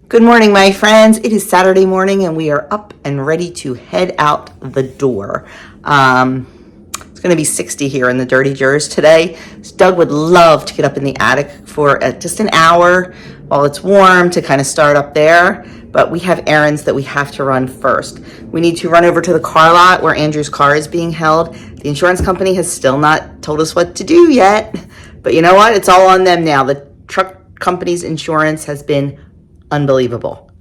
Good morning, my friends. It is Saturday morning and we are up and ready to head out the door. It's going to be 60 here in the Dirty Jers today. So Doug would love to get up in the attic for just an hour while it's warm to kind of start up there. But we have errands that we have to run first. We need to run over to the car lot where Andrew's car is being held. The insurance company has still not told us what to do yet. But you know what? It's all on them now. The truck company's insurance has been unbelievable.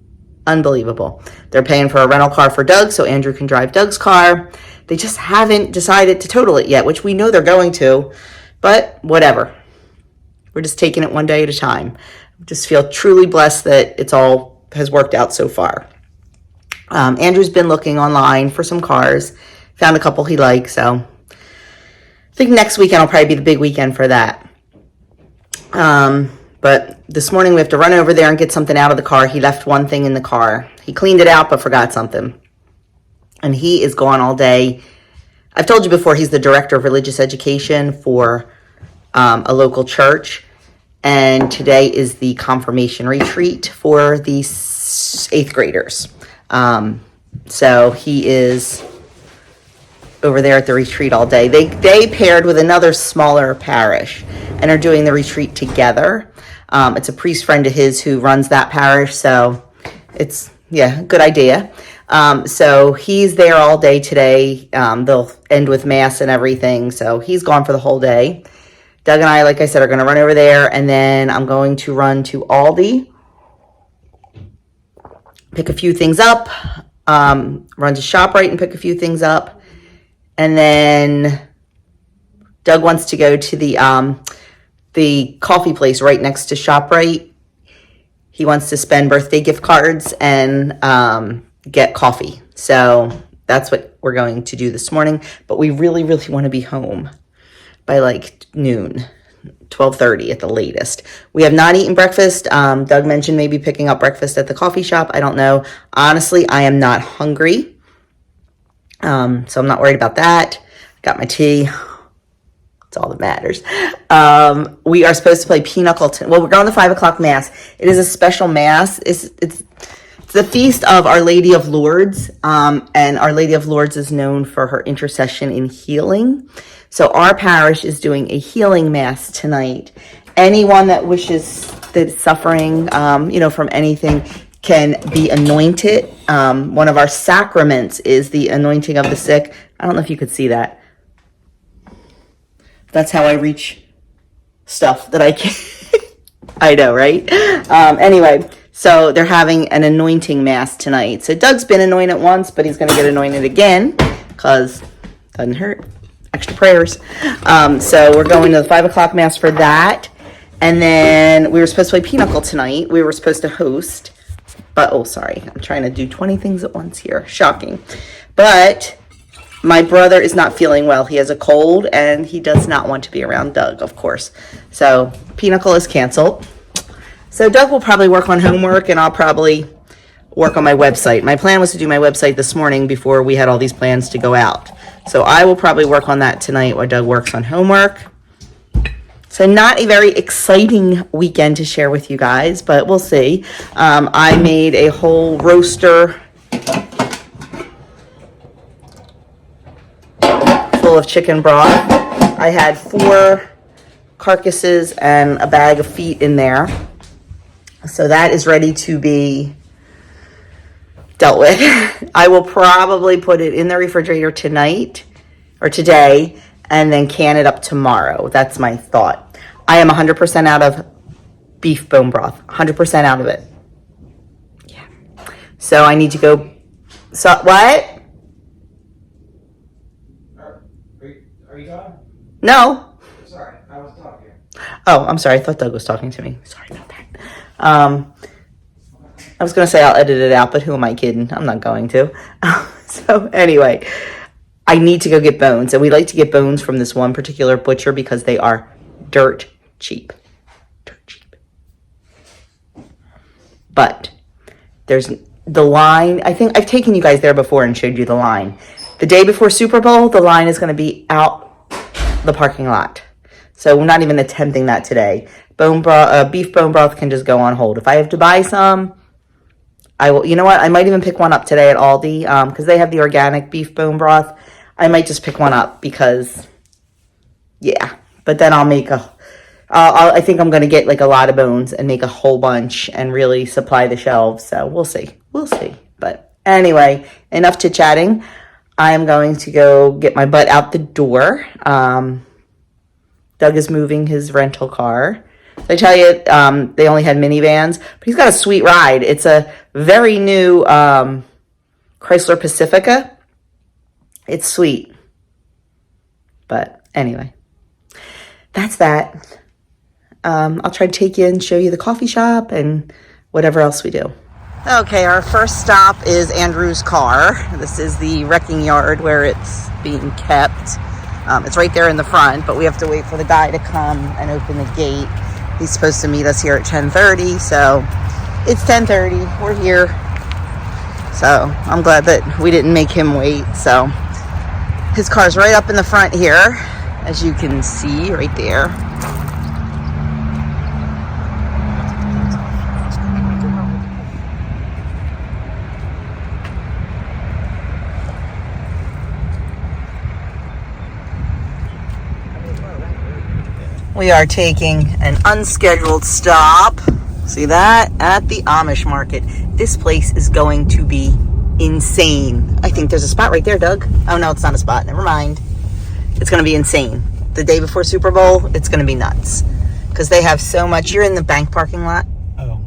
They're paying for a rental car for Doug so Andrew can drive Doug's car. They just haven't decided to total it yet, which we know they're going to, but whatever. We're just taking it one day at a time. I just feel truly blessed that it's all has worked out so far. Andrew's been looking online for some cars, found a couple he likes, so I think next weekend will probably be the big weekend for that. But this morning we have to run over there and get something out of the car. He left one thing in the car. He cleaned it out but forgot something. And he is gone all day. I've told you before, he's the director of religious education for a local church. And today is the confirmation retreat for the 8th graders. So he is over there at the retreat all day. They paired with another smaller parish and are doing the retreat together. It's a priest friend of his who runs that parish, so it's, yeah, good idea. So he's there all day today. They'll end with mass and everything, so he's gone for the whole day. Doug and I, like I said, are going to run over there, and then I'm going to run to Aldi, pick a few things up, run to ShopRite and pick a few things up, and then Doug wants to go to the coffee place right next to ShopRite. He wants to spend birthday gift cards and get coffee. So that's what we're going to do this morning. But we really, really want to be home by like noon, 12:30 at the latest. We have not eaten breakfast. Doug mentioned maybe picking up breakfast at the coffee shop. I don't know. Honestly, I am not hungry. So I'm not worried about that. Got my tea. That's all that matters. We are supposed to play pinochle. Well, we're going to 5 o'clock mass. It is a special mass. It's the feast of Our Lady of Lourdes. And Our Lady of Lourdes is known for her intercession in healing. So our parish is doing a healing mass tonight. Anyone that wishes, that is suffering, from anything, can be anointed. One of our sacraments is the anointing of the sick. I don't know if you could see that. That's how I reach stuff that I can. I know, right? Anyway, so they're having an anointing mass tonight. So Doug's been anointed once, but he's going to get anointed again because it doesn't hurt. Extra prayers. So we're going to the 5 o'clock mass for that. And then we were supposed to play pinochle tonight. We were supposed to host. But, I'm trying to do 20 things at once here. Shocking. But my brother is not feeling well. He has a cold, and he does not want to be around Doug, of course. So pinochle is canceled. So Doug will probably work on homework, and I'll probably work on my website. My plan was to do my website this morning before we had all these plans to go out. So I will probably work on that tonight while Doug works on homework. So not a very exciting weekend to share with you guys, but we'll see. I made a whole roaster full of chicken broth. I had 4 carcasses and a bag of feet in there. So that is ready to be dealt with. I will probably put it in the refrigerator tonight or today and then can it up tomorrow. That's my thought. I am 100% out of beef bone broth. 100% out of it. Yeah. So I need to go. So what? Are you gone? No. Sorry, I was talking. Oh, I'm sorry. I thought Doug was talking to me. Sorry about that. I was going to say I'll edit it out, but who am I kidding? I'm not going to. So anyway, I need to go get bones. And we like to get bones from this one particular butcher because they are dirt cheap. Dirt cheap. But there's the line. I think I've taken you guys there before and showed you the line. The day before Super Bowl, the line is going to be out the parking lot. So we're not even attempting that today. Beef bone broth can just go on hold. If I have to buy some, I will, you know what? I might even pick one up today at Aldi, because they have the organic beef bone broth. I might just pick one up because, yeah. But then I'll make I think I'm going to get like a lot of bones and make a whole bunch and really supply the shelves. So we'll see. We'll see. But anyway, enough chit chatting. I'm going to go get my butt out the door. Doug is moving his rental car. I tell you, they only had minivans, but he's got a sweet ride. It's a very new Chrysler Pacifica. It's sweet. But anyway, that's that. I'll try to take you and show you the coffee shop and whatever else we do. Okay, our first stop is Andrew's car. This is the wrecking yard where it's being kept. It's right there in the front, but we have to wait for the guy to come and open the gate. He's supposed to meet us here at 10:30, so it's 10:30. We're here. So I'm glad that we didn't make him wait. So his car's right up in the front here, as you can see right there. We are taking an unscheduled stop, see that, at the Amish market. This place is going to be insane. I think there's a spot right there, Doug. Oh no, it's not a spot, never mind. It's going to be insane. The day before Super Bowl, it's going to be nuts. Because they have so much, you're in the bank parking lot. Oh.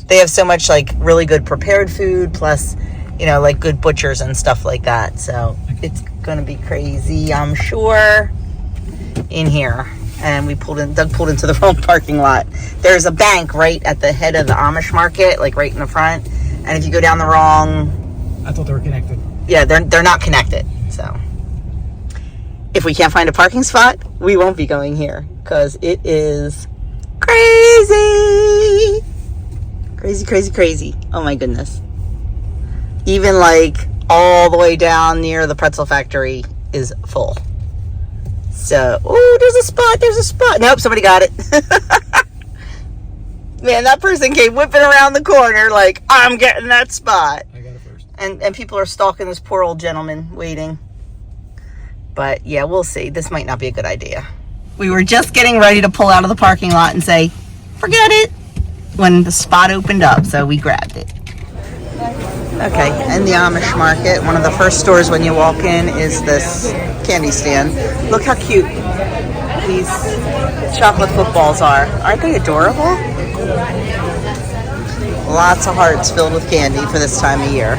They have so much like really good prepared food, plus, you know, like good butchers and stuff like that. So it's going to be crazy, I'm sure. In here, and Doug pulled into the wrong parking lot. There's a bank right at the head of the Amish market, like right in the front, and if you go down the wrong, I thought they were connected. Yeah, they're not connected. So if we can't find a parking spot, we won't be going here because it is crazy. Oh my goodness. Even like all the way down near the pretzel factory is full. So, oh, there's a spot. Nope, somebody got it. Man, that person came whipping around the corner like, I'm getting that spot. I got it first. And people are stalking this poor old gentleman waiting. But yeah, we'll see. This might not be a good idea. We were just getting ready to pull out of the parking lot and say, forget it, when the spot opened up, so we grabbed it. Okay, in the Amish market, one of the first stores when you walk in is this candy stand. Look how cute these chocolate footballs are. Aren't they adorable? Lots of hearts filled with candy for this time of year.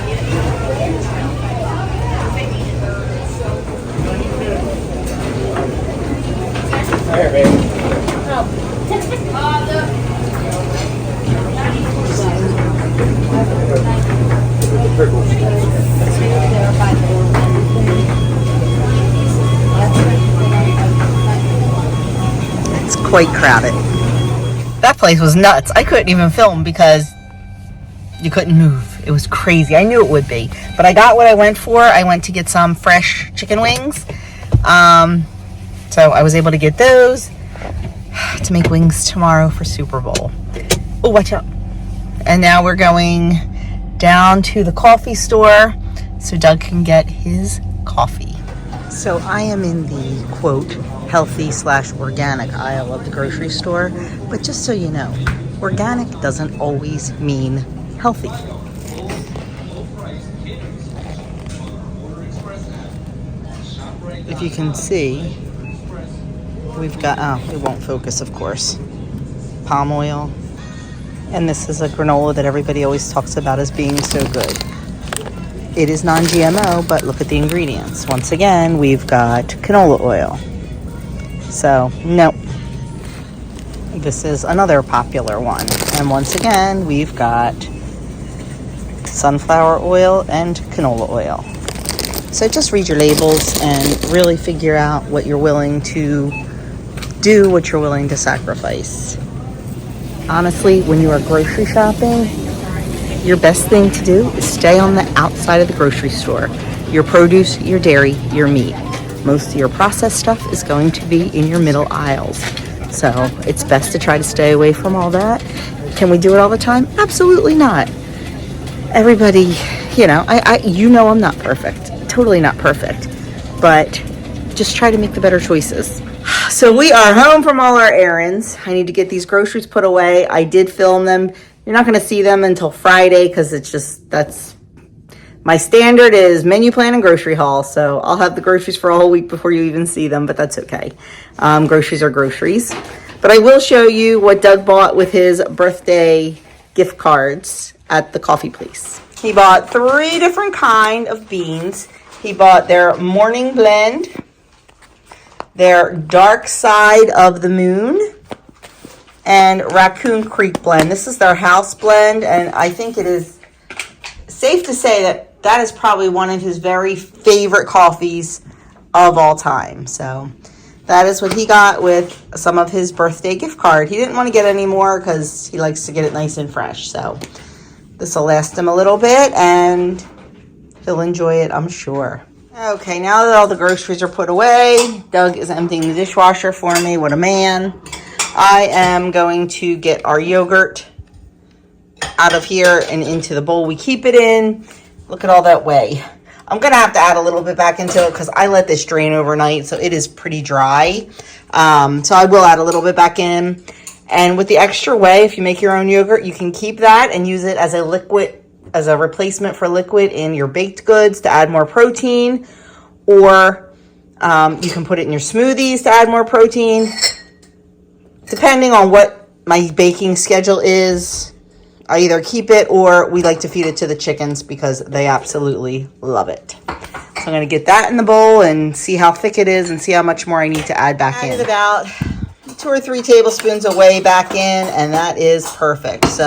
Here, baby. It's quite crowded. That place was nuts. I couldn't even film because you couldn't move. It was crazy. I knew it would be. But I got what I went for. I went to get some fresh chicken wings. So I was able to get those to make wings tomorrow for Super Bowl. Oh, watch out. And now we're going down to the coffee store so Doug can get his coffee. So I am in the, quote, healthy/organic aisle of the grocery store. But just so you know, organic doesn't always mean healthy. If you can see, we've got, it won't focus, of course, palm oil. And this is a granola that everybody always talks about as being so good. It is non-GMO, but look at the ingredients. Once again, we've got canola oil. So, no. This is another popular one. And once again, we've got sunflower oil and canola oil. So just read your labels and really figure out what you're willing to do, what you're willing to sacrifice. Honestly, when you are grocery shopping, your best thing to do is stay on the outside of the grocery store. Your produce, your dairy, your meat. Most of your processed stuff is going to be in your middle aisles. So it's best to try to stay away from all that Can we do it all the time? Absolutely not. Everybody, you know, I'm not perfect. Totally not perfect. But just try to make the better choices. So we are home from all our errands. I need to get these groceries put away. I did film them. You're not going to see them until Friday because it's just, that's my standard is menu plan and grocery haul. So I'll have the groceries for a whole week before you even see them, but that's okay. Groceries are groceries. But I will show you what Doug bought with his birthday gift cards at the coffee place. He bought 3 different kind of beans. He bought their morning blend, their dark side of the moon, and Raccoon Creek blend. This is their house blend, and I think it is safe to say that that is probably one of his very favorite coffees of all time. So that is what he got with some of his birthday gift card. He didn't want to get any more because he likes to get it nice and fresh. So this will last him a little bit and he'll enjoy it, I'm sure. Okay, now that all the groceries are put away, Doug is emptying the dishwasher for me. What a man. I am going to get our yogurt out of here and into the bowl we keep it in. Look at all that whey. I'm going to have to add a little bit back into it because I let this drain overnight, so it is pretty dry. So I will add a little bit back in. And with the extra whey, if you make your own yogurt, you can keep that and use it as a liquid, as a replacement for liquid in your baked goods to add more protein. Or you can put it in your smoothies to add more protein. Depending on what my baking schedule is, I either keep it or we like to feed it to the chickens because they absolutely love it. So I'm going to get that in the bowl and see how thick it is and see how much more I need to add back in. Added about 2 or 3 tablespoons of whey back in, and that is perfect. So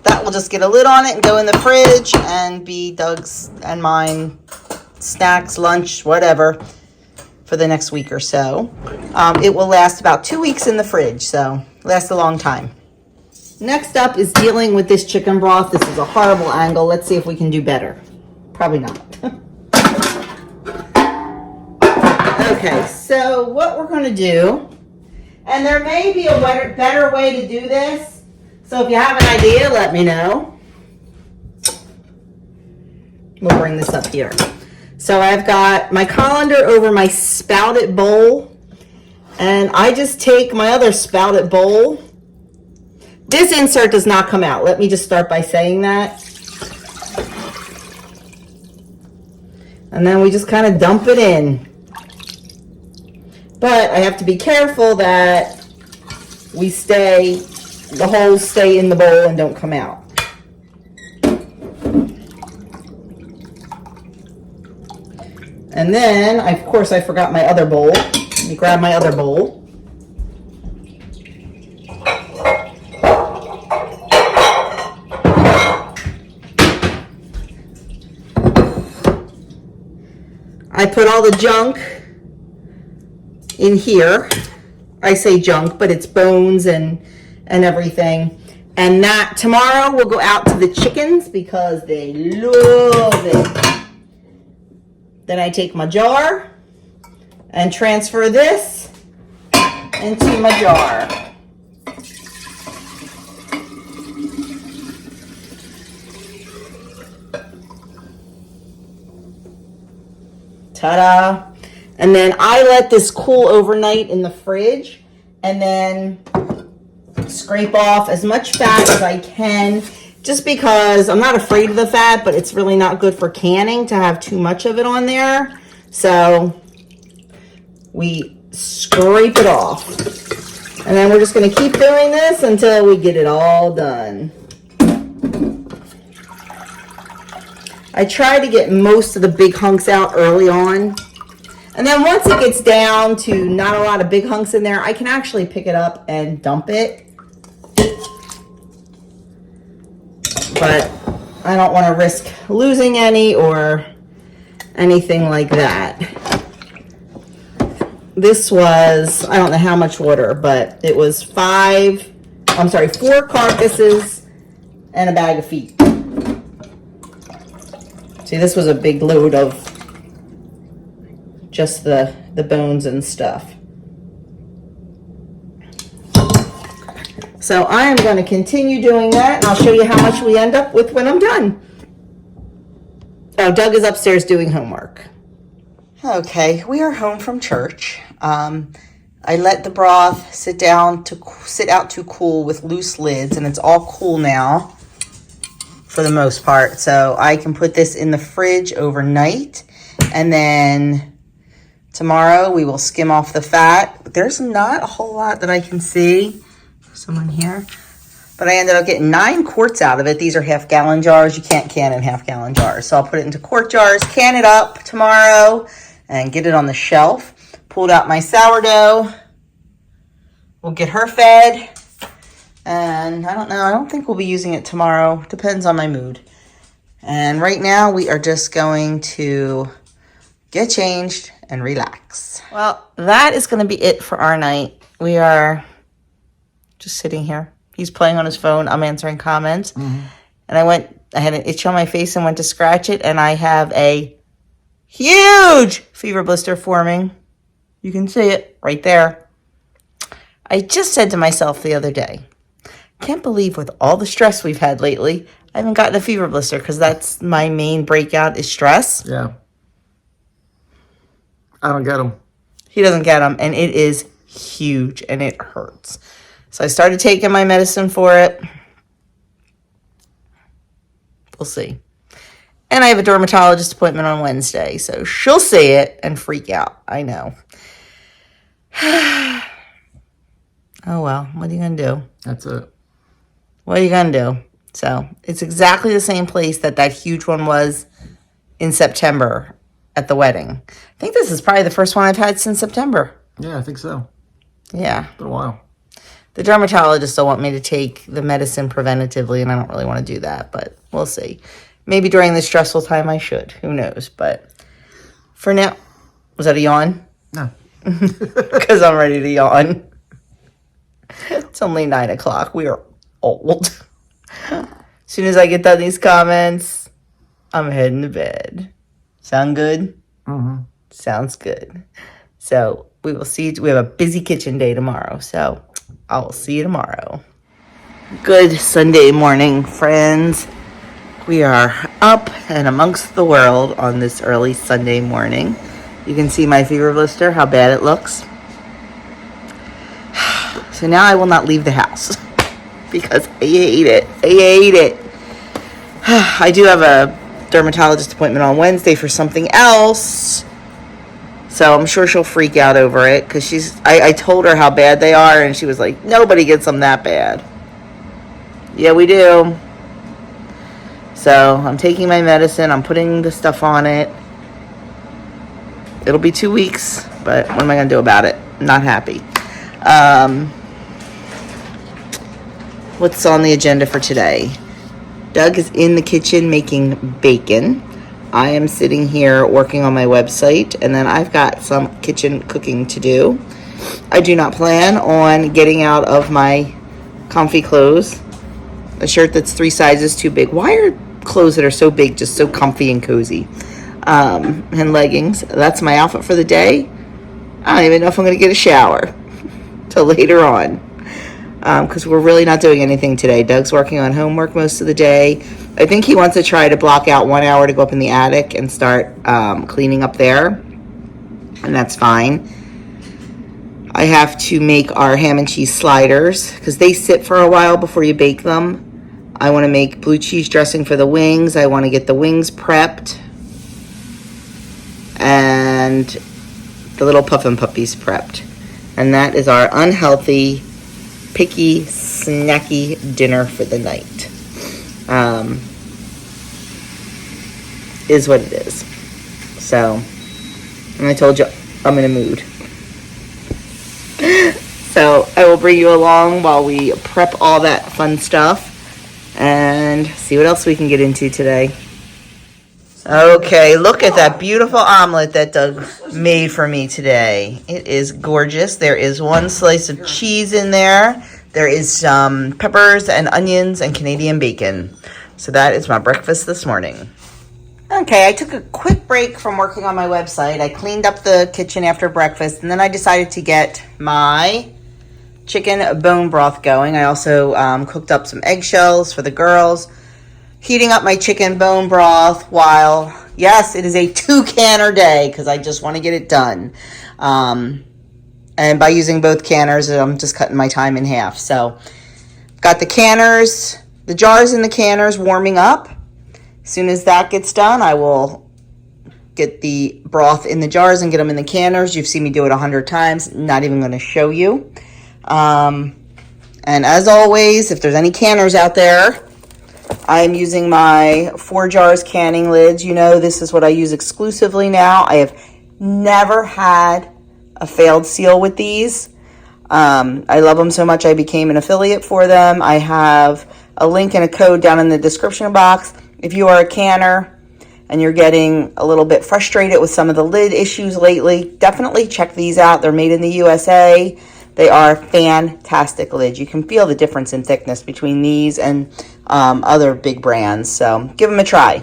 that will just get a lid on it and go in the fridge and be Doug's and mine snacks, lunch, whatever, for the next week or so. It will last about 2 weeks in the fridge, so lasts a long time. Next up is dealing with this chicken broth. This is a horrible angle. Let's see if we can do better. Probably not. Okay, so what we're going to do, and there may be a better way to do this, so if you have an idea, let me know. We'll bring this up here. So I've got my colander over my spouted bowl, and I just take my other spouted bowl. This insert does not come out. Let me just start by saying that. And then we just kind of dump it in. But I have to be careful that the holes stay in the bowl and don't come out. And then, of course, I forgot my other bowl. Let me grab my other bowl. I put all the junk in here. I say junk, but it's bones and everything. And that tomorrow will go out to the chickens because they love it. Then I take my jar and transfer this into my jar. Ta-da! And then I let this cool overnight in the fridge and then scrape off as much fat as I can, just because I'm not afraid of the fat, but it's really not good for canning to have too much of it on there. So we scrape it off. And then we're just going to keep doing this until we get it all done. I try to get most of the big hunks out early on. And then once it gets down to not a lot of big hunks in there, I can actually pick it up and dump it. But I don't want to risk losing any or anything like that. This was, I don't know how much water, but it was 4 carcasses and a bag of feet. See, this was a big load of just the bones and stuff. So I am going to continue doing that, and I'll show you how much we end up with when I'm done. Oh, Doug is upstairs doing homework. Okay, we are home from church. I let the broth sit out to cool with loose lids, and it's all cool now for the most part. So I can put this in the fridge overnight, and then tomorrow we will skim off the fat. There's not a whole lot that I can see. Someone here. But I ended up getting 9 quarts out of it. These are half-gallon jars. You can't can in half-gallon jars. So I'll put it into quart jars, can it up tomorrow, and get it on the shelf. Pulled out my sourdough. We'll get her fed. And I don't know. I don't think we'll be using it tomorrow. Depends on my mood. And right now we are just going to get changed and relax. Well, that is going to be it for our night. We are just sitting here. He's playing on his phone. I'm answering comments. Mm-hmm. And I had an itch on my face and went to scratch it. And I have a huge fever blister forming. You can see it right there. I just said to myself the other day, can't believe with all the stress we've had lately, I haven't gotten a fever blister, because that's my main breakout is stress. Yeah. I don't get them. He doesn't get them, and it is huge, and it hurts. So I started taking my medicine for it. We'll see. And I have a dermatologist appointment on Wednesday, so she'll see it and freak out. I know. Oh, well, what are you going to do? That's it. What are you going to do? So it's exactly the same place that huge one was in September at the wedding. I think this is probably the first one I've had since September. Yeah, I think so. Yeah. It's been a while. The dermatologist will want me to take the medicine preventatively, and I don't really want to do that, but we'll see. Maybe during this stressful time I should. Who knows? But for now, was that a yawn? No. Because I'm ready to yawn. It's only 9 o'clock. We are old. As soon as I get done these comments, I'm heading to bed. Sound good? Mm-hmm. Sounds good. So we will see. We have a busy kitchen day tomorrow. So I will see you tomorrow. Good Sunday morning, friends. We are up and amongst the world on this early Sunday morning. You can see my fever blister, how bad it looks. So now I will not leave the house because I hate it. I hate it. I do have a dermatologist appointment on Wednesday for something else. So I'm sure she'll freak out over it because I told her how bad they are, and she was like, nobody gets them that bad. Yeah, we do. So I'm taking my medicine. I'm putting the stuff on it. It'll be 2 weeks, but what am I going to do about it? I'm not happy. What's on the agenda for today? Doug is in the kitchen making bacon. I am sitting here working on my website, and then I've got some kitchen cooking to do. I do not plan on getting out of my comfy clothes. A shirt that's 3 sizes too big. Why are clothes that are so big just so comfy and cozy? And leggings. That's my outfit for the day. I don't even know if I'm going to get a shower till later on, because we're really not doing anything today. Doug's working on homework most of the day. I think he wants to try to block out 1 hour to go up in the attic and start cleaning up there, and that's fine. I have to make our ham and cheese sliders because they sit for a while before you bake them. I want to make blue cheese dressing for the wings. I want to get the wings prepped and the little puffin puppies prepped. And that is our unhealthy, picky, snacky dinner for the night. Is what it is. So, and I told you I'm in a mood. So I will bring you along while we prep all that fun stuff and see what else we can get into today. Okay, look at that beautiful omelet that Doug made for me today. It is gorgeous. There is 1 slice of cheese in there. There is some peppers and onions and Canadian bacon. So that is my breakfast this morning. Okay, I took a quick break from working on my website. I cleaned up the kitchen after breakfast, and then I decided to get my chicken bone broth going. I also cooked up some eggshells for the girls. Heating up my chicken bone broth while, yes, it is a 2-canner day because I just want to get it done. And by using both canners, I'm just cutting my time in half. So, got the canners, the jars in the canners warming up. As soon as that gets done, I will get the broth in the jars and get them in the canners. You've seen me do it 100 times. Not even going to show you. And as always, if there's any canners out there, I'm using my 4 jars canning lids. You know, this is what I use exclusively now. I have never had a failed seal with these. I love them so much I became an affiliate for them. I have a link and a code down in the description box. If you are a canner and you're getting a little bit frustrated with some of the lid issues lately, definitely check these out. They're made in the USA. They are fantastic lids. You can feel the difference in thickness between these and other big brands. So give them a try.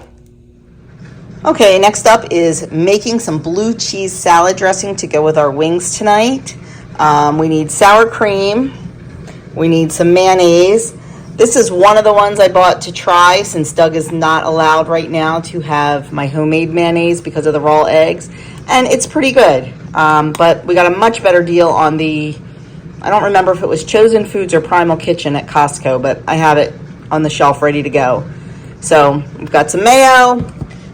Okay, next up is making some blue cheese salad dressing to go with our wings tonight. We need sour cream. We need some mayonnaise. This is one of the ones I bought to try since Doug is not allowed right now to have my homemade mayonnaise because of the raw eggs. And it's pretty good. But we got a much better deal on the, I don't remember if it was Chosen Foods or Primal Kitchen at Costco, but I have it on the shelf ready to go. So we've got some mayo.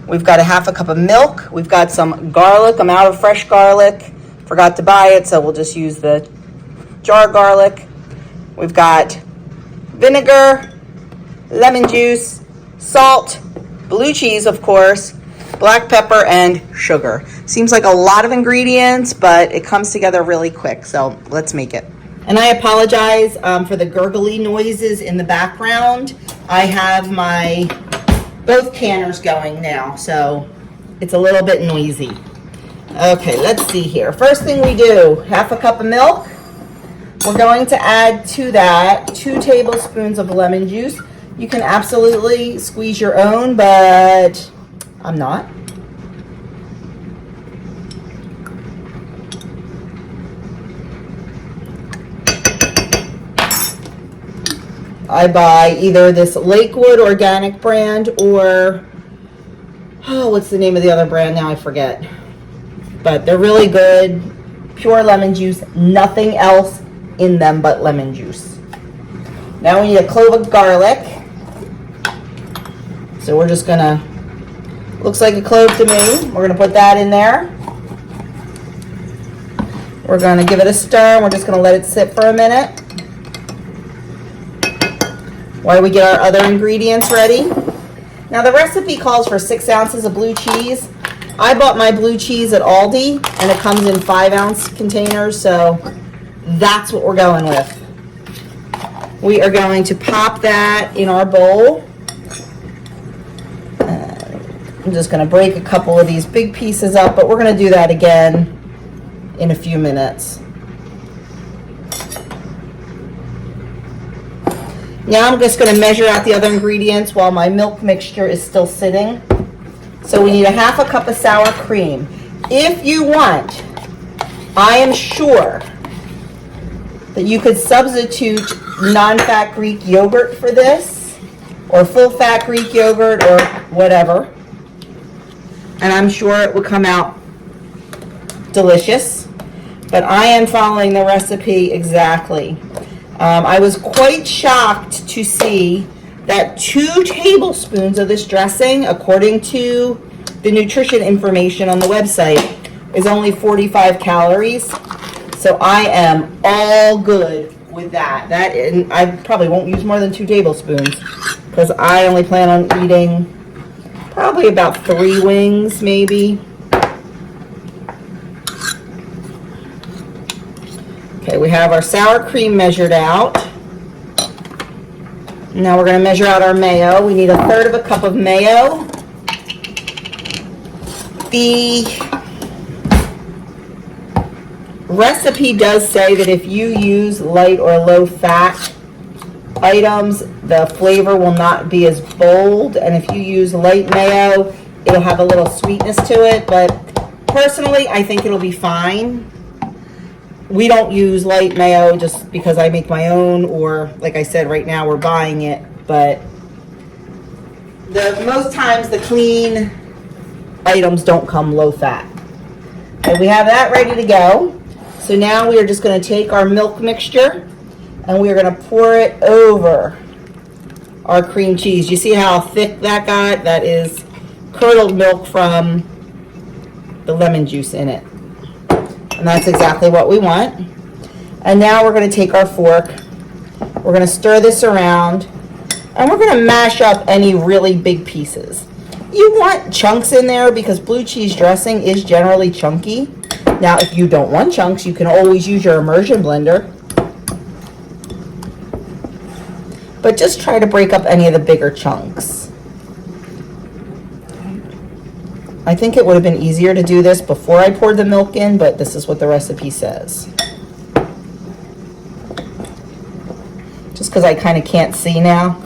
We've got a half a cup of milk. We've got some garlic. I'm out of fresh garlic. Forgot to buy it, so we'll just use the jar garlic. We've got vinegar, lemon juice, salt, blue cheese, of course, black pepper, and sugar. Seems like a lot of ingredients, but it comes together really quick, so let's make it. And I apologize for the gurgly noises in the background. I have my both canners going now, so it's a little bit noisy. Okay, let's see here. First thing we do, half a cup of milk. We're going to add to that 2 tablespoons of lemon juice. You can absolutely squeeze your own, but I'm not. I buy either this Lakewood organic brand or, oh, what's the name of the other brand now? I forget. But they're really good. Pure lemon juice, nothing else in them but lemon juice. Now we need a clove of garlic. So we're just gonna, looks like a clove to me. We're gonna put that in there. We're gonna give it a stir. We're just gonna let it sit for a minute while we get our other ingredients ready. Now the recipe calls for 6 ounces of blue cheese. I bought my blue cheese at Aldi and it comes in 5-ounce containers, so that's what we're going with. We are going to pop that in our bowl. I'm just going to break a couple of these big pieces up, but we're going to do that again in a few minutes. Now I'm just going to measure out the other ingredients while my milk mixture is still sitting. So we need a half a cup of sour cream. If you want, I am sure that you could substitute non-fat Greek yogurt for this, or full-fat Greek yogurt, or whatever. And I'm sure it would come out delicious. But I am following the recipe exactly. I was quite shocked to see that 2 tablespoons of this dressing, according to the nutrition information on the website, is only 45 calories. So I am all good with that. And I probably won't use more than 2 tablespoons because I only plan on eating probably about 3 wings, maybe. Okay, we have our sour cream measured out. Now we're going to measure out our mayo. We need 1/3 cup of mayo. The recipe does say that if you use light or low fat items, the flavor will not be as bold. And if you use light mayo, it'll have a little sweetness to it. But personally, I think it'll be fine. we don't use light mayo just because I make my own, or like I said, right now we're buying it, but most times the clean items don't come low fat. And we have that ready to go. So now we are just going to take our milk mixture and we are going to pour it over our cream cheese. You see how thick that got? That is curdled milk from the lemon juice in it. And that's exactly what we want. And now we're going to take our fork. We're going to stir this around. And we're going to mash up any really big pieces. You want chunks in there because blue cheese dressing is generally chunky. Now, if you don't want chunks, you can always use your immersion blender. But just try to break up any of the bigger chunks. I think it would have been easier to do this before I poured the milk in, but this is what the recipe says. Just because I kind of can't see now.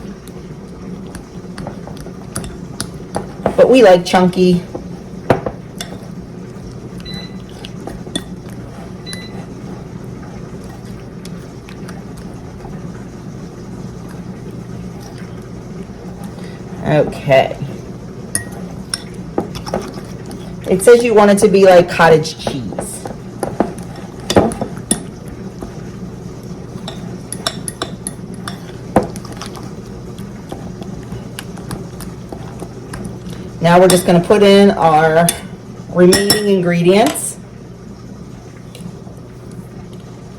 But we like chunky. Okay. It says you want it to be like cottage cheese. Now we're just going to put in our remaining ingredients.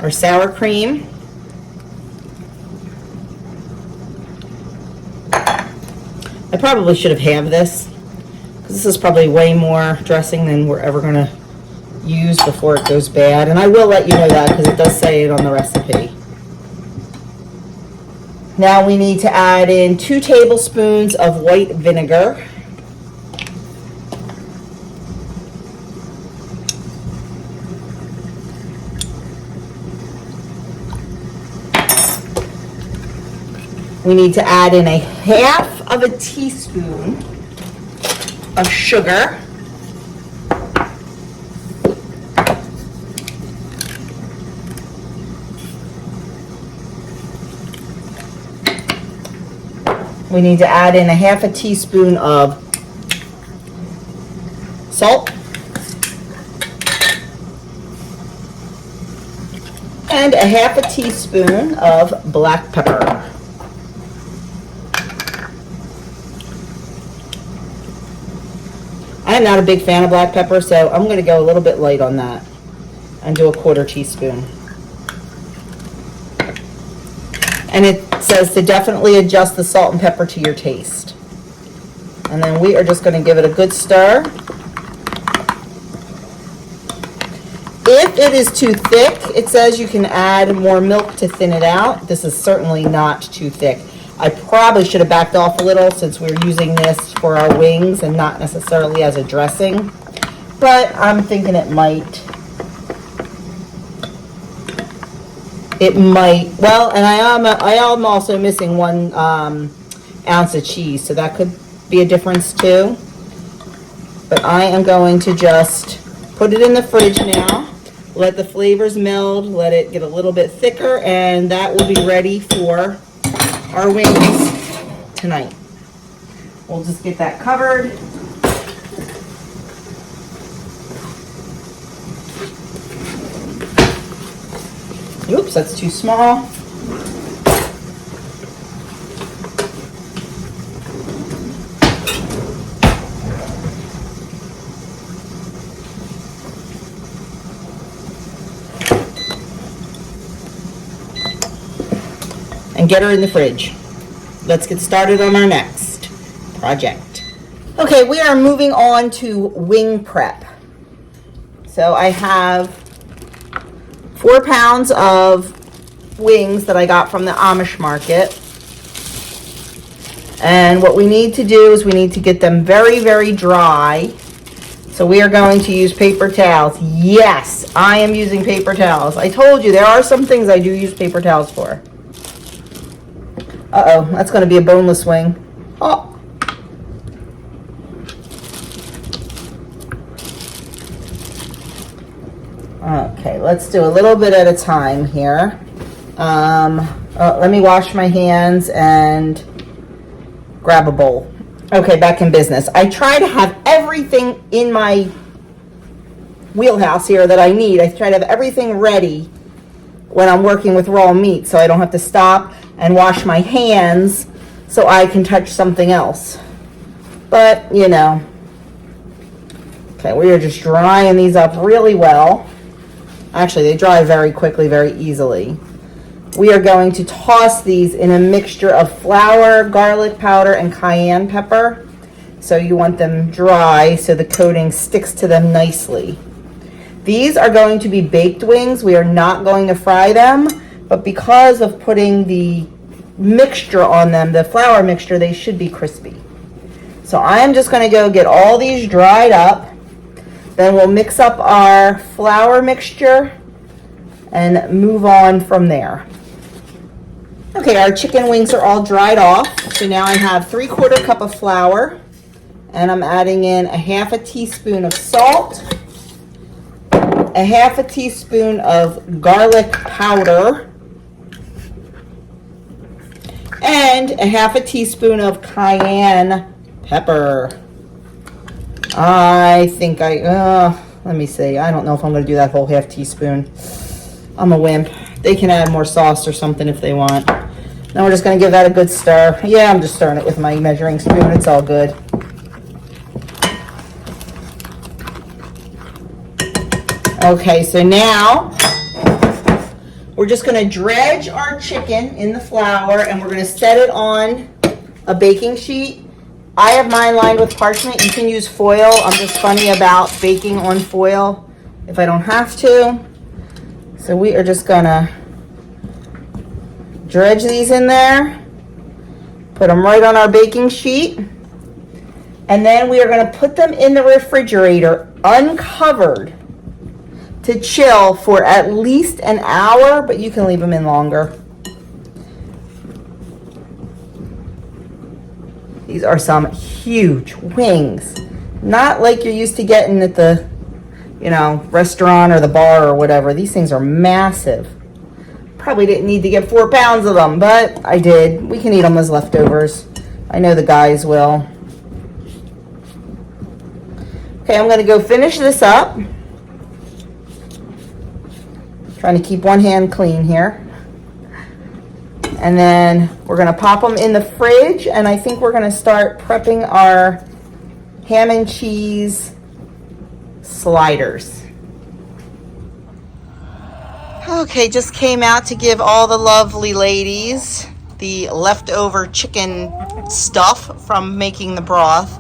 Our sour cream. I probably should have halved this, because this is probably way more dressing than we're ever going to use before it goes bad. And I will let you know that because it does say it on the recipe. Now we need to add in 2 tablespoons of white vinegar. We need to add in 1/2 teaspoon of sugar. We need to add in 1/2 teaspoon of salt. And 1/2 teaspoon of black pepper. I'm not a big fan of black pepper, so I'm going to go a little bit light on that and do 1/4 teaspoon. And it says to definitely adjust the salt and pepper to your taste. And then we are just going to give it a good stir. If it is too thick, it says you can add more milk to thin it out. This is certainly not too thick. I probably should have backed off a little since we're using this for our wings and not necessarily as a dressing. But I'm thinking it might. Well, and I am also missing 1 ounce of cheese, so that could be a difference too. But I am going to just put it in the fridge now. Let the flavors meld, let it get a little bit thicker, and that will be ready for our wings tonight. We'll just get that covered. Oops, that's too small. And get her in the fridge. Let's get started on our next project. Okay, we are moving on to wing prep. So I have 4 pounds of wings that I got from the Amish market. And what we need to do is we need to get them very, very dry. So we are going to use paper towels. Yes, I am using paper towels. I told you there are some things I do use paper towels for. Uh-oh, that's going to be a boneless wing. Oh. Okay, let's do a little bit at a time here. Let me wash my hands and grab a bowl. Okay, back in business. I try to have everything in my wheelhouse here that I need. I try to have everything ready when I'm working with raw meat so I don't have to stop and wash my hands so I can touch something else. But, you know. Okay, we are just drying these up really well. Actually, they dry very quickly, very easily. We are going to toss these in a mixture of flour, garlic powder, and cayenne pepper. So you want them dry so the coating sticks to them nicely. These are going to be baked wings. We are not going to fry them, but because of putting the mixture on them, the flour mixture, they should be crispy. So I am just going to go get all these dried up. Then we'll mix up our flour mixture and move on from there. Okay, our chicken wings are all dried off. So now I have 3/4 cup of flour, and I'm adding in a 1/2 teaspoon of salt, a 1/2 teaspoon of garlic powder, and a 1/2 teaspoon of cayenne pepper. I think let me see. I don't know if I'm going to do that whole 1/2 teaspoon. I'm a wimp. They can add more sauce or something if they want. Now we're just going to give that a good stir. Yeah, I'm just stirring it with my measuring spoon. It's all good. Okay, so now we're just going to dredge our chicken in the flour and we're going to set it on a baking sheet. I have mine lined with parchment. You can use foil. I'm just funny about baking on foil if I don't have to. So we are just gonna dredge these in there, put them right on our baking sheet, and then we are gonna put them in the refrigerator uncovered to chill for at least an hour, but you can leave them in longer. These are some huge wings. Not like you're used to getting at the, restaurant or the bar or whatever. These things are massive. Probably didn't need to get 4 pounds of them, but I did. We can eat them as leftovers. I know the guys will. Okay, I'm gonna go finish this up. Trying to keep one hand clean here. And then we're going to pop them in the fridge, and I think we're going to start prepping our ham and cheese sliders. Okay, just came out to give all the lovely ladies the leftover chicken stuff from making the broth.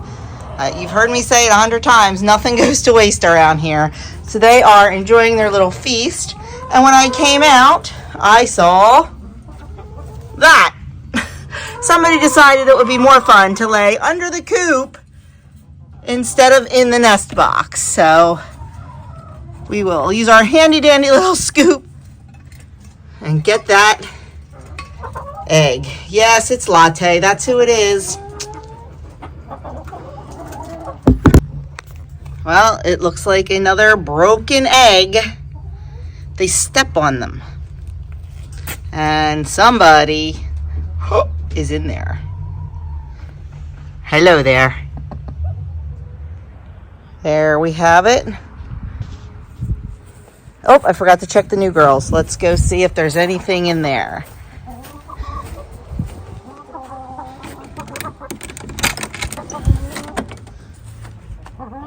You've heard me say it 100 times, nothing goes to waste around here. So they are enjoying their little feast. And when I came out, I saw that. Somebody decided it would be more fun to lay under the coop instead of in the nest box. So we will use our handy dandy little scoop and get that egg. Yes, it's Latte. That's who it is. Well, it looks like another broken egg. They step on them. And somebody is in there. Hello there. There we have it. Oh, I forgot to check the new girls. Let's go see if there's anything in there.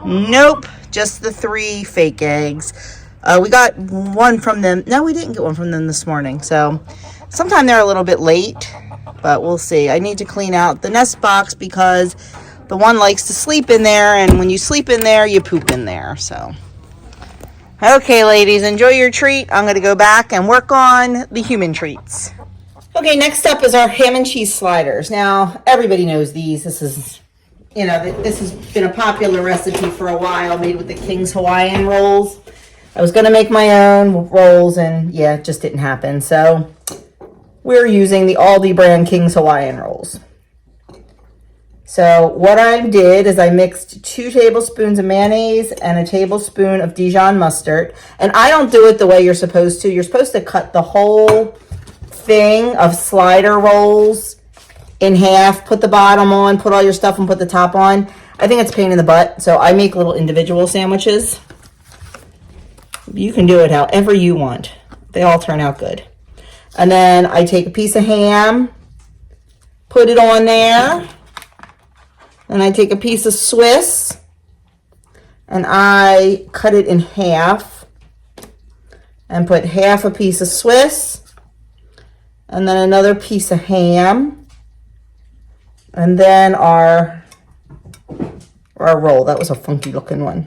Nope, just the 3 fake eggs. We got one from them. No, we didn't get one from them this morning. So sometime they're a little bit late, but we'll see. I need to clean out the nest box because the one likes to sleep in there, and when you sleep in there, you poop in there. So, okay, ladies, enjoy your treat. I'm going to go back and work on the human treats. Okay, next up is our ham and cheese sliders. Now, everybody knows these. This is, this has been a popular recipe for a while, made with the King's Hawaiian rolls. I was going to make my own rolls, and yeah, it just didn't happen. So we're using the Aldi brand King's Hawaiian rolls. So what I did is I mixed 2 tablespoons of mayonnaise and a tablespoon of Dijon mustard. And I don't do it the way you're supposed to. You're supposed to cut the whole thing of slider rolls in half, put the bottom on, put all your stuff and put the top on. I think it's a pain in the butt, so I make little individual sandwiches. You can do it however you want. They all turn out good. And then I take a piece of ham, put it on there. And I take a piece of Swiss and I cut it in half and put half a piece of Swiss and then another piece of ham and then our roll. That was a funky looking one.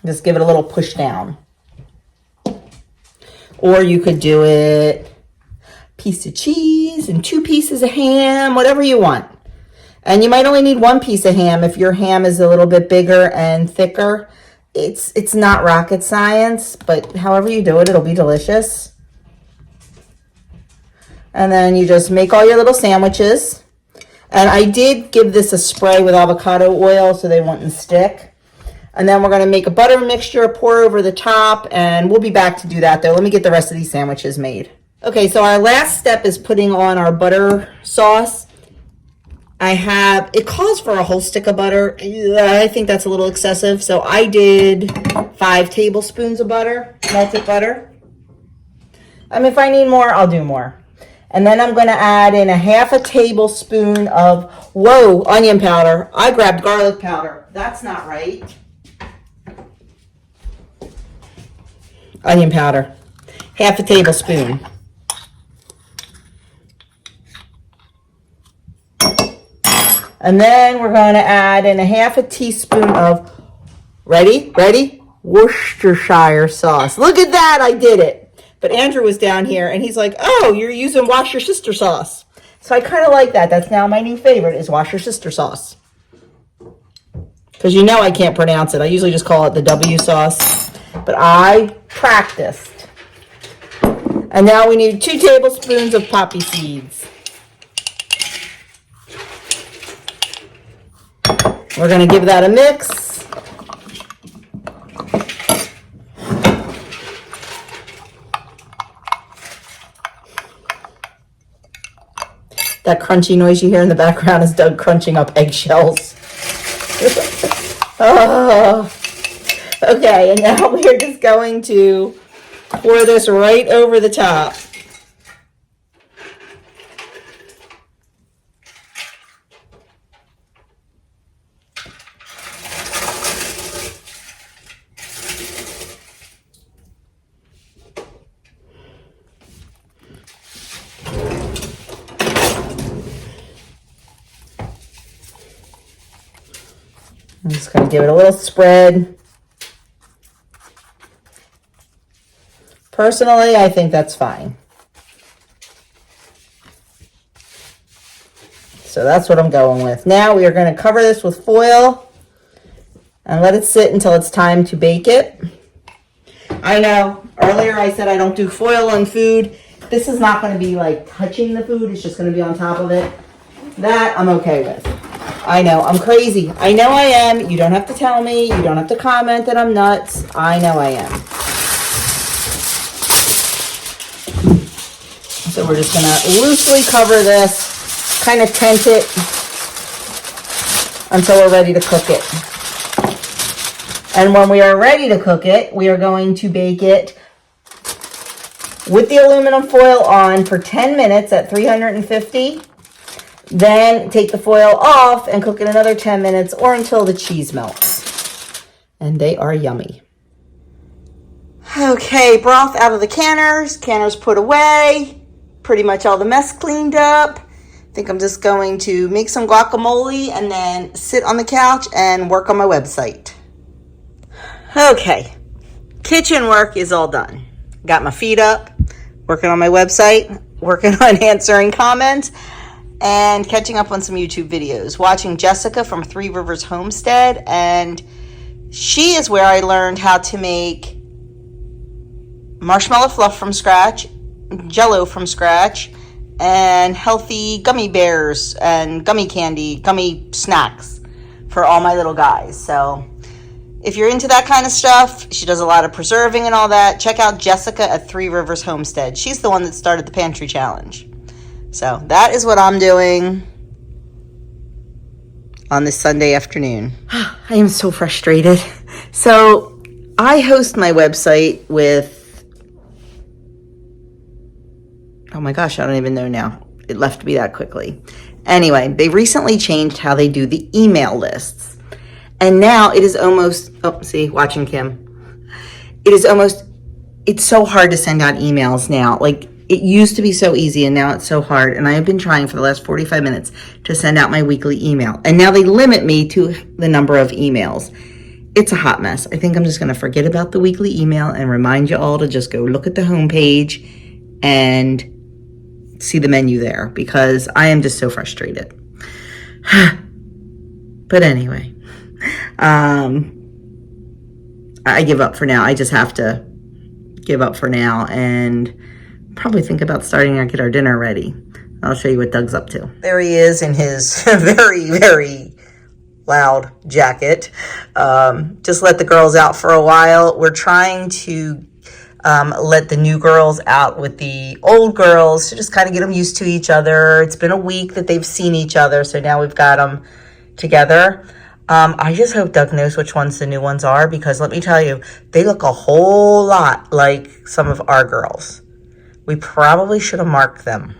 Just give it a little push down. Or you could do it piece of cheese and 2 pieces of ham, whatever you want. And you might only need 1 piece of ham if your ham is a little bit bigger and thicker. It's not rocket science, but however you do it, it'll be delicious. And then you just make all your little sandwiches. And I did give this a spray with avocado oil so they wouldn't stick. And then we're going to make a butter mixture, pour over the top, and we'll be back to do that though. Let me get the rest of these sandwiches made. Okay, so our last step is putting on our butter sauce. It calls for a whole stick of butter. I think that's a little excessive. So I did 5 tablespoons of butter, melted butter. If I need more, I'll do more. And then I'm going to add in a half a tablespoon of, onion powder. I grabbed garlic powder. That's not right. Onion powder, half a tablespoon. And then we're going to add in a half a teaspoon of, ready? Worcestershire sauce. Look at that, I did it. But Andrew was down here and he's like, oh, you're using wash your sister sauce. So I kind of like that. That's now my new favorite is wash your sister sauce. Because you know I can't pronounce it. I usually just call it the W sauce. But I practiced. And now we need 2 tablespoons of poppy seeds. We're going to give that a mix. That crunchy noise you hear in the background is Doug crunching up eggshells. Oh. Okay, and now we're just going to pour this right over the top. I'm just going to give it a little spread. Personally, I think that's fine. So that's what I'm going with. Now we are going to cover this with foil and let it sit until it's time to bake it. I know, earlier I said I don't do foil on food. This is not going to be like touching the food. It's just going to be on top of it. That I'm okay with. I know, I'm crazy. I know I am. You don't have to tell me. You don't have to comment that I'm nuts. I know I am. So we're just going to loosely cover this, kind of tent it until we're ready to cook it. And when we are ready to cook it, we are going to bake it with the aluminum foil on for 10 minutes at 350. Then take the foil off and cook it another 10 minutes or until the cheese melts. And they are yummy. Okay, broth out of the canners. Canners put away. Pretty much all the mess cleaned up. I think I'm just going to make some guacamole and then sit on the couch and work on my website. Okay, kitchen work is all done. Got my feet up, working on my website, working on answering comments, and catching up on some YouTube videos. Watching Jessica from Three Rivers Homestead, and she is where I learned how to make marshmallow fluff from scratch, Jell-O from scratch, and healthy gummy bears and gummy candy, gummy snacks for all my little guys. So if you're into that kind of stuff, she does a lot of preserving and all that. Check out Jessica at Three Rivers Homestead. She's the one that started the pantry challenge. So that is what I'm doing on this Sunday afternoon. I am so frustrated. So I host my website with, oh my gosh, I don't even know now. It left me that quickly. Anyway, they recently changed how they do the email lists. And now it is almost, oh, see, watching Kim. It's so hard to send out emails now. Like, it used to be so easy, and now it's so hard. And I have been trying for the last 45 minutes to send out my weekly email. And now they limit me to the number of emails. It's a hot mess. I think I'm just going to forget about the weekly email and remind you all to just go look at the homepage and see the menu there, because I am just so frustrated. But anyway, I give up for now. I just have to give up for now and probably think about starting to get our dinner ready. I'll show you what Doug's up to. There he is in his very, very loud jacket. Just let the girls out for a while. We're trying to let the new girls out with the old girls to just kind of get them used to each other. It's been a week that they've seen each other, so now we've got them together. I just hope Doug knows which ones the new ones are, because let me tell you, they look a whole lot like some of our girls. We probably should have marked them.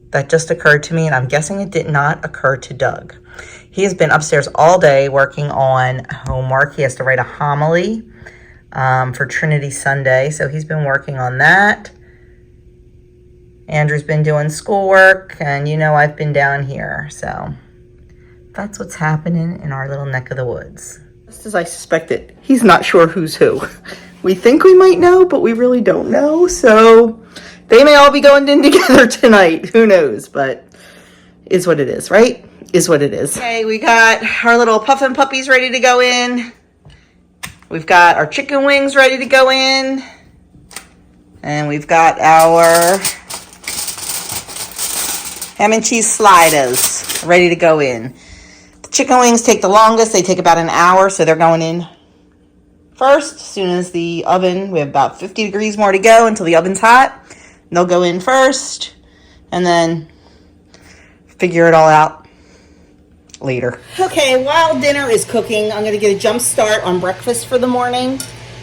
That just occurred to me, and I'm guessing it did not occur to Doug. He has been upstairs all day working on homework. He has to write a homily for Trinity Sunday, so he's been working on that. Andrew's been doing schoolwork, and you know I've been down here, so that's what's happening in our little neck of the woods. Just as I suspected, he's not sure who's who. We think we might know, but we really don't know, so they may all be going in together tonight. Who knows, but is what it is, right? Is what it is. Okay, we got our little puffin puppies ready to go in. We've got our chicken wings ready to go in. And we've got our ham and cheese sliders ready to go in. The chicken wings take the longest. They take about an hour, so they're going in first. As soon as the oven, we have about 50 degrees more to go until the oven's hot. They'll go in first, and then figure it all out later. Okay, while dinner is cooking, I'm going to get a jump start on breakfast for the morning.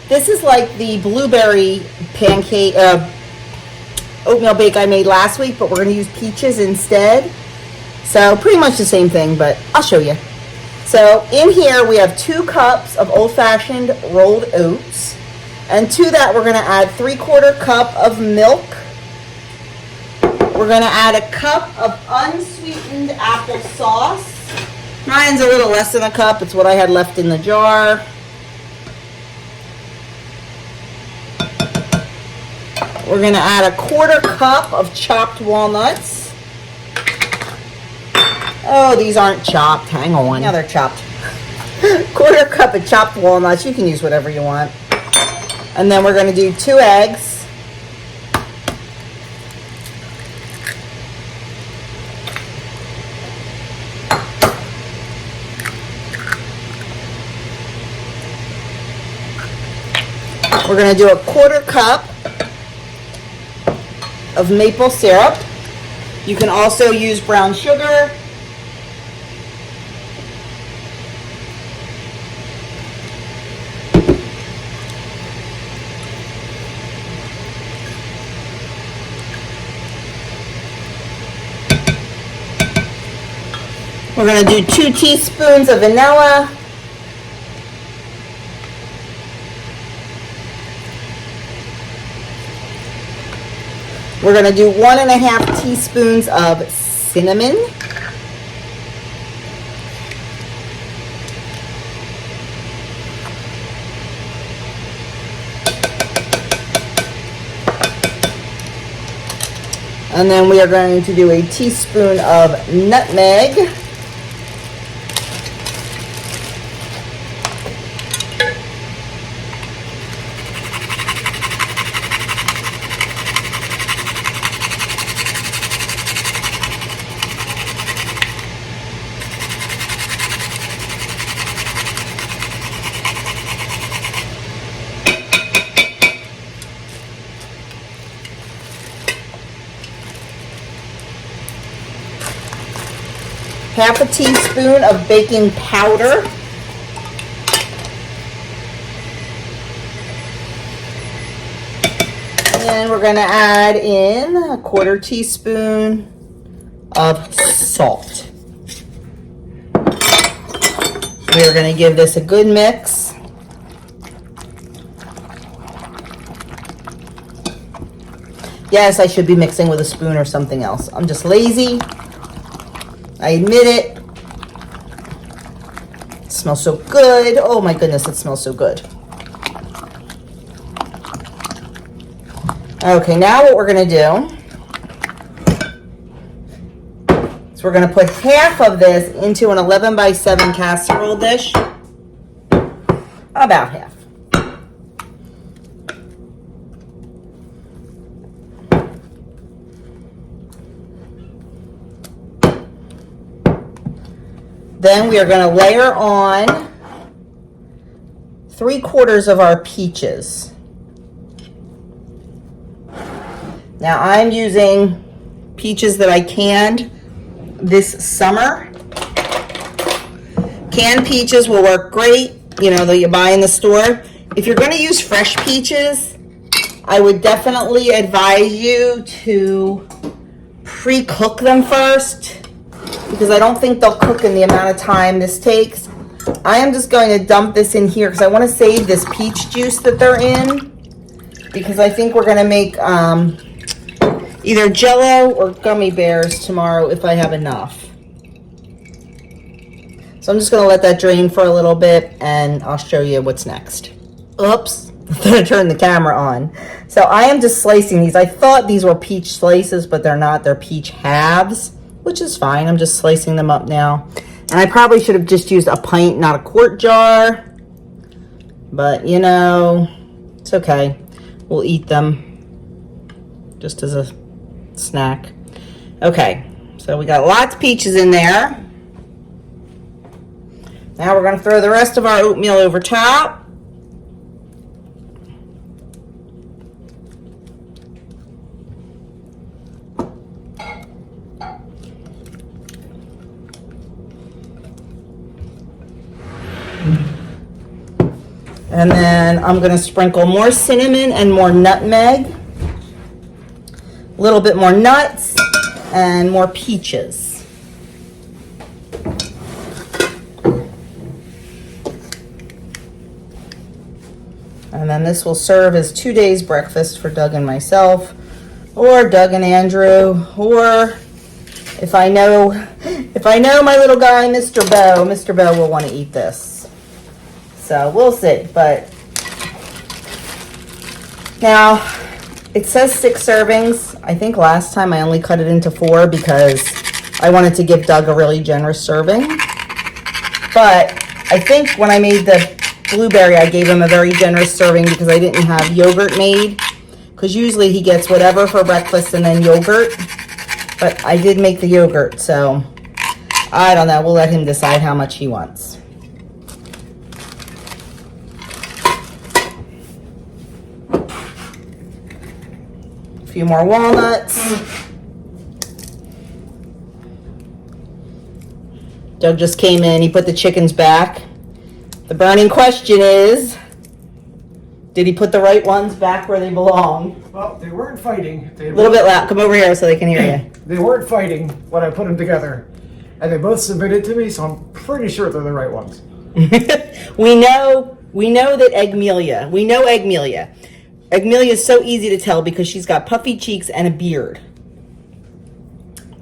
This is like the blueberry pancake, oatmeal bake I made last week, but we're going to use peaches instead. So pretty much the same thing, but I'll show you. So in here we have 2 cups of old-fashioned rolled oats, and to that we're going to add 3/4 cup of milk. We're going to add a cup of unsweetened apple sauce. Mine's a little less than a cup. It's what I had left in the jar. We're going to add a 1/4 cup of chopped walnuts. Oh, these aren't chopped. Hang on. Now they're chopped. 1/4 cup of chopped walnuts. You can use whatever you want. And then we're going to do 2 eggs. We're going to do a 1/4 cup of maple syrup. You can also use brown sugar. We're going to do 2 teaspoons of vanilla. We're going to do 1.5 teaspoons of cinnamon. And then we are going to do a teaspoon of nutmeg. half a teaspoon of baking powder. And we're gonna add in a quarter teaspoon of salt. We're gonna give this a good mix. Yes, I should be mixing with a spoon or something else. I'm just lazy. I admit it. It smells so good. Oh my goodness, it smells so good. Okay, now what we're gonna do is we're gonna put half of this into an 11 by 7 casserole dish. About half. Then we are going to layer on 3/4 of our peaches. Now I'm using peaches that I canned this summer. Canned peaches will work great, you know, that you buy in the store. If you're going to use fresh peaches, I would definitely advise you to pre-cook them first, because I don't think they'll cook in the amount of time this takes. I am just going to dump this in here because I want to save this peach juice that they're in, because I think we're going to make either Jell-O or gummy bears tomorrow if I have enough. So I'm just going to let that drain for a little bit and I'll show you what's next. Oops, I'm going to turn the camera on. So I am just slicing these. I thought these were peach slices, but they're not. They're peach halves, which is fine. I'm just slicing them up now. And I probably should have just used a pint, not a quart jar. But, you know, it's okay. We'll eat them just as a snack. Okay, so we got lots of peaches in there. Now we're going to throw the rest of our oatmeal over top. And then I'm going to sprinkle more cinnamon and more nutmeg, a little bit more nuts, and more peaches. And then this will serve as 2 days breakfast for Doug and myself, or Doug and Andrew, or if I know my little guy, Mr. Bo will want to eat this. So we'll see, but now it says 6 servings. I think last time I only cut it into 4 because I wanted to give Doug a really generous serving. But I think when I made the blueberry, I gave him a very generous serving because I didn't have yogurt made. Because usually he gets whatever for breakfast and then yogurt. But I did make the yogurt, so I don't know. We'll let him decide how much he wants. Few more walnuts. Doug just came in. He put the chickens back. The burning question is, did he put the right ones back where they belong? Well, they weren't fighting. A little bit loud. Come over here so they can hear you. They weren't fighting when I put them together. And they both submitted to me, so I'm pretty sure they're the right ones. We know that Eggmelia. We know Eggmelia. Eggmelia is so easy to tell because she's got puffy cheeks and a beard.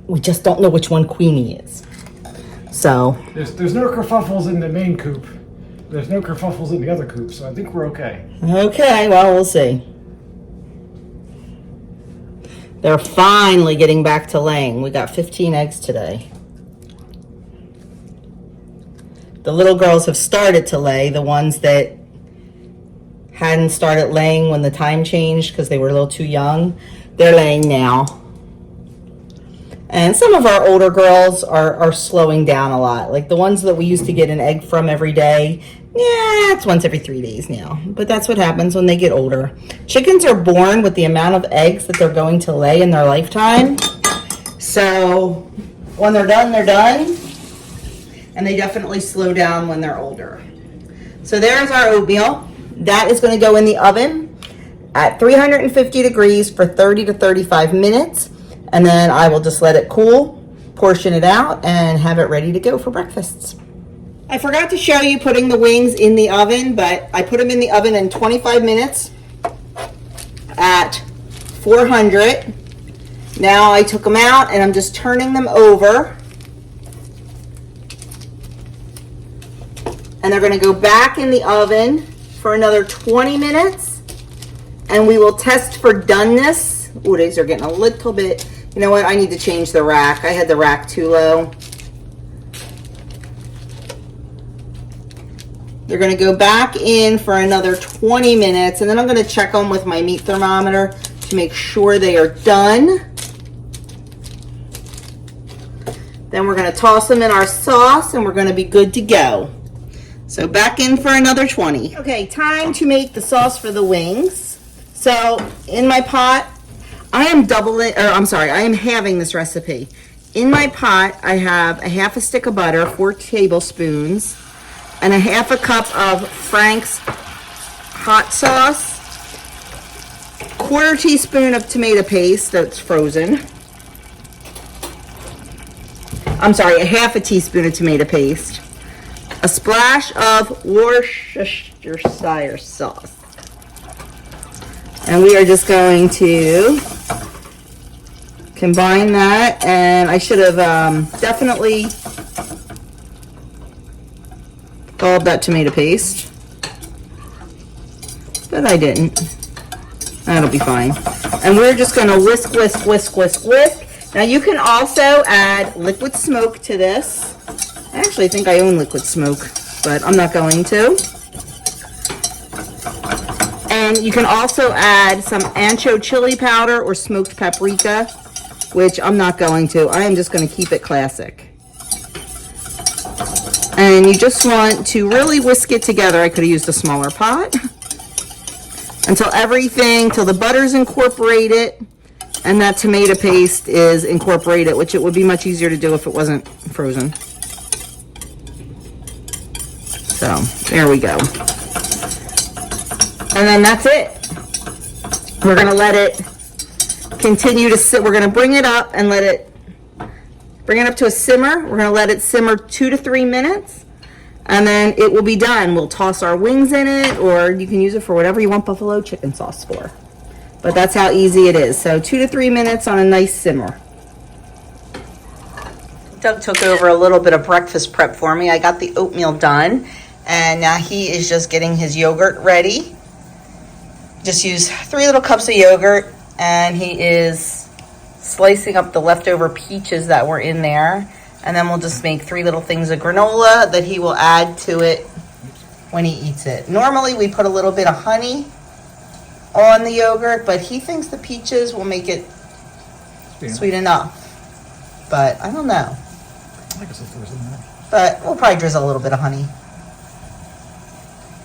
We just don't know which one Queenie is. So There's no kerfuffles in the main coop. There's no kerfuffles in the other coop, so I think we're okay. Okay, well, we'll see. They're finally getting back to laying. We got 15 eggs today. The little girls have started to lay, the ones that hadn't started laying when the time changed because they were a little too young. They're laying now. And some of our older girls are slowing down a lot. Like the ones that we used to get an egg from every day. Yeah, it's once every 3 days now. But that's what happens when they get older. Chickens are born with the amount of eggs that they're going to lay in their lifetime. So when they're done, they're done. and they definitely slow down when they're older. So there's our oatmeal. That is going to go in the oven at 350 degrees for 30 to 35 minutes. And then I will just let it cool, portion it out, and have it ready to go for breakfasts. I forgot to show you putting the wings in the oven, but I put them in the oven in 25 minutes at 400. Now I took them out and I'm just turning them over. And they're going to go back in the oven for another 20 minutes. And we will test for doneness. Oh, these are getting a little bit, you know what? I need to change the rack. I had the rack too low. They're going to go back in for another 20 minutes. And then I'm going to check them with my meat thermometer to make sure they are done. Then we're going to toss them in our sauce and we're going to be good to go. So back in for another 20. Okay, time to make the sauce for the wings. So in my pot, I am halving this recipe. In my pot, I have a half a stick of butter, 4 tablespoons, and a half a cup of Frank's hot sauce, 1/4 teaspoon of tomato paste that's frozen. I'm sorry, a half a teaspoon of tomato paste. A splash of Worcestershire sauce. And we are just going to combine that. And I should have definitely thawed that tomato paste. But I didn't. That'll be fine. And we're just going to whisk, whisk, whisk, whisk, whisk. Now you can also add liquid smoke to this. I actually think I own liquid smoke, but I'm not going to. And you can also add some ancho chili powder or smoked paprika, which I'm not going to. I am just going to keep it classic. And you just want to really whisk it together. I could have used a smaller pot. Until the butter's incorporated and that tomato paste is incorporated, which it would be much easier to do if it wasn't frozen. So there we go. And then that's it. We're going to let it continue to sit. We're going to bring it up and bring it up to a simmer. We're going to let it simmer 2 to 3 minutes. And then it will be done. We'll toss our wings in it, or you can use it for whatever you want buffalo chicken sauce for. But that's how easy it is. So 2 to 3 minutes on a nice simmer. Doug took over a little bit of breakfast prep for me. I got the oatmeal done. And now he is just getting his yogurt ready. Just use 3 little cups of yogurt. And he is slicing up the leftover peaches that were in there. And then we'll just make 3 little things of granola that he will add to it when he eats it. Normally we put a little bit of honey on the yogurt, but he thinks the peaches will make it sweet enough. But I don't know. I guess if there was in there. But we'll probably drizzle a little bit of honey.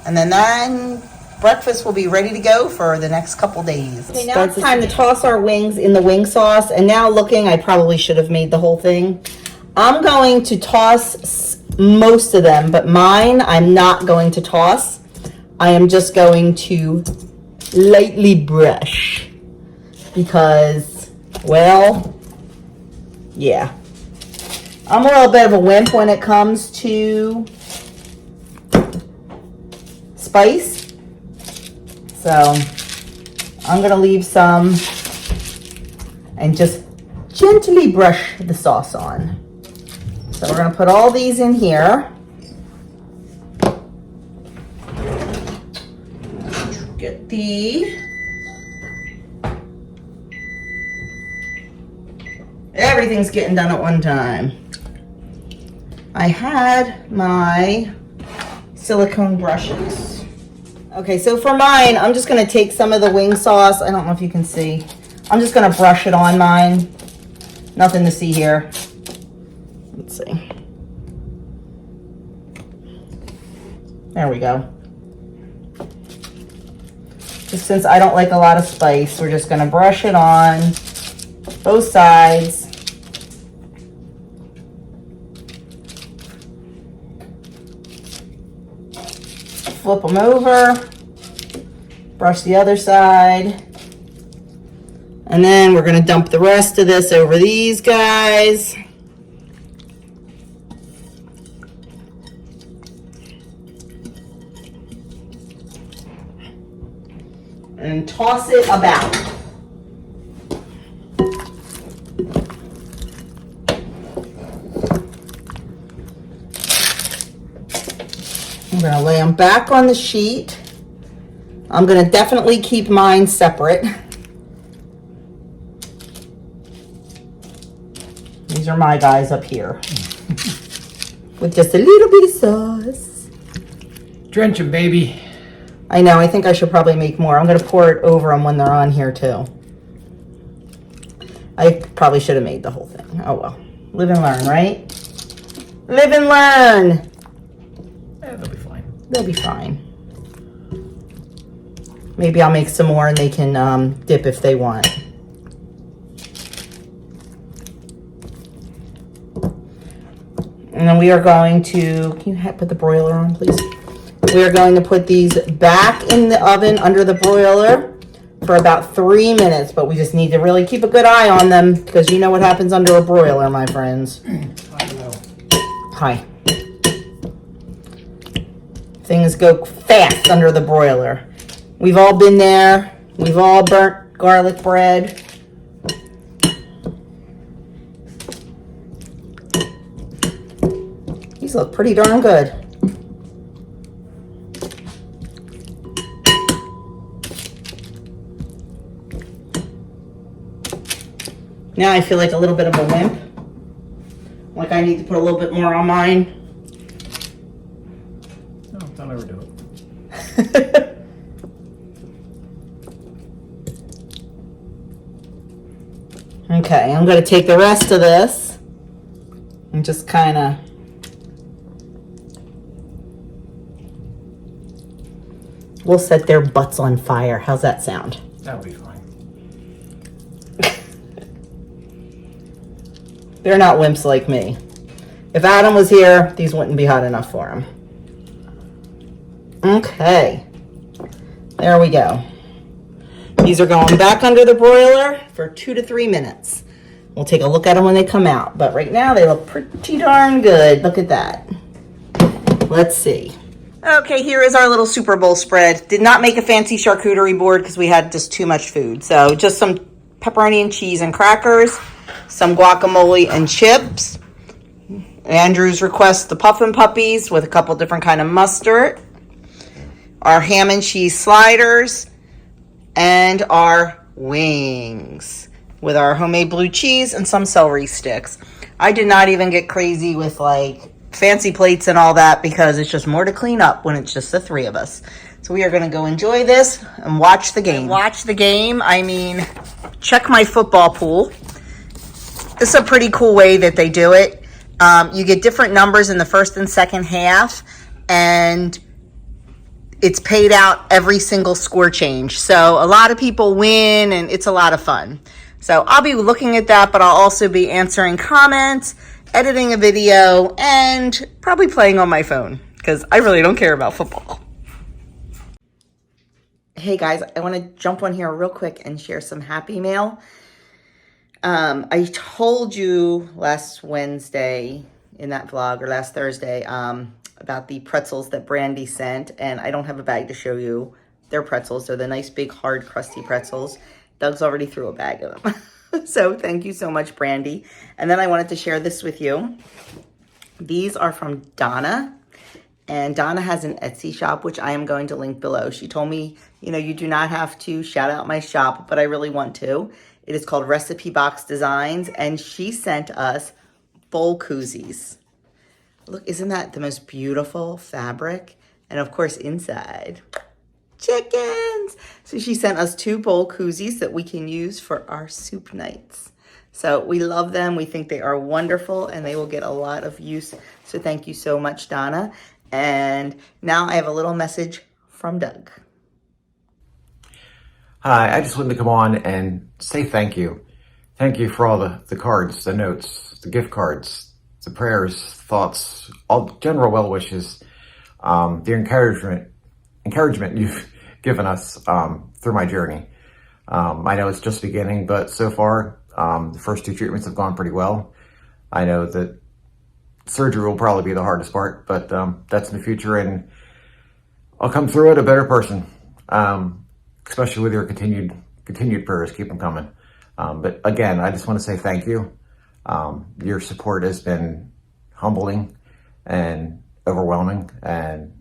And then breakfast will be ready to go for the next couple days. Okay, now it's time to toss our wings in the wing sauce. And now looking, I probably should have made the whole thing. I'm going to toss most of them, but mine I'm not going to toss. I am just going to lightly brush because, well, yeah. I'm a little bit of a wimp when it comes to spice. So I'm going to leave some and just gently brush the sauce on. So we're going to put all these in here. Get everything's getting done at one time. I had my silicone brushes. Okay, so for mine, I'm just going to take some of the wing sauce. I don't know if you can see. I'm just going to brush it on mine. Nothing to see here. Let's see. There we go. Just since I don't like a lot of spice, we're just going to brush it on both sides. flip them over, brush the other side, and then we're gonna dump the rest of this over these guys. And toss it about. I'm gonna lay them back on the sheet. I'm gonna definitely keep mine separate. These are my guys up here. With just a little bit of sauce. Drench them, baby. I know, I think I should probably make more. I'm gonna pour it over them when they're on here too. I probably should have made the whole thing. Oh well. Live and learn, right? Live and learn! Yeah, they'll be fine. They'll be fine. Maybe I'll make some more and they can dip if they want. And then we are going to, can you put the broiler on, please? We are going to put these back in the oven under the broiler for about 3 minutes, but we just need to really keep a good eye on them because you know what happens under a broiler, my friends. I know. Hi. Things go fast under the broiler. We've all been there. We've all burnt garlic bread. These look pretty darn good. Now I feel like a little bit of a wimp. Like I need to put a little bit more on mine. No, don't ever do it. Okay, I'm going to take the rest of this and just kind of we'll set their butts on fire. How's that sound? That'll be fine. They're not wimps like me. If Adam was here, these wouldn't be hot enough for him. Okay. There we go. These are going back under the broiler for 2 to 3 minutes. We'll take a look at them when they come out. But right now, they look pretty darn good. Look at that. Let's see. Okay, here is our little Super Bowl spread. Did not make a fancy charcuterie board because we had just too much food. So just some pepperoni and cheese and crackers, some guacamole and chips. Andrew's request, the Puffin Puppies with a couple different kind of mustard. Our ham and cheese sliders. And our wings with our homemade blue cheese and some celery sticks. I did not even get crazy with like fancy plates and all that because it's just more to clean up when it's just the 3 of us. So we are going to go enjoy this and watch the game. Watch the game, I mean, check my football pool. This is a pretty cool way that they do it. You get different numbers in the first and second half, and it's paid out every single score change. So a lot of people win, and it's a lot of fun. So I'll be looking at that, but I'll also be answering comments, editing a video, and probably playing on my phone because I really don't care about football. Hey guys, I want to jump on here real quick and share some happy mail. I told you last Wednesday in that vlog, or last Thursday, about the pretzels that Brandy sent, and I don't have a bag to show you. They're pretzels. They're the nice big hard crusty pretzels. Doug's already threw a bag of them. So thank you so much, Brandy. And then I wanted to share this with you. These are from Donna, and Donna has an Etsy shop, which I am going to link below. She told me, you know, you do not have to shout out my shop, but I really want to. It is called Recipe Box Designs, and she sent us bowl koozies. Look, isn't that the most beautiful fabric? And of course, inside, chickens. So she sent us 2 bowl koozies that we can use for our soup nights. So we love them. We think they are wonderful, and they will get a lot of use. So thank you so much, Donna. And now I have a little message from Doug. Hi, I just wanted to come on and say thank you. Thank you for all the cards, the notes, the gift cards, the prayers, thoughts, all general well wishes, the encouragement. encouragement you've given us through my journey. I know it's just beginning, but so far, the first 2 treatments have gone pretty well. I know that surgery will probably be the hardest part, but that's in the future, and I'll come through it a better person, especially with your continued prayers. Keep them coming. But again, I just want to say thank you. Your support has been humbling and overwhelming, and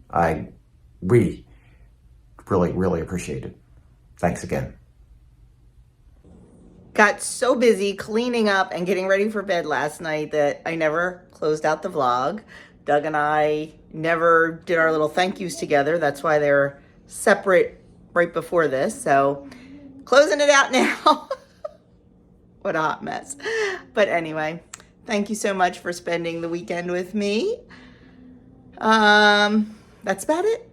we really, really appreciate it. Thanks again. Got so busy cleaning up and getting ready for bed last night that I never closed out the vlog. Doug and I never did our little thank yous together. That's why they're separate right before this. So closing it out now. What a hot mess. But anyway, thank you so much for spending the weekend with me. That's about it.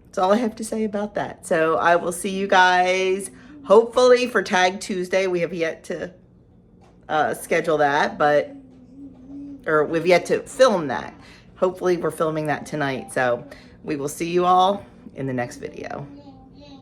That's all I have to say about that. So I will see you guys hopefully for Tag Tuesday. We have yet to schedule that, or we've yet to film that. Hopefully we're filming that tonight. So we will see you all in the next video.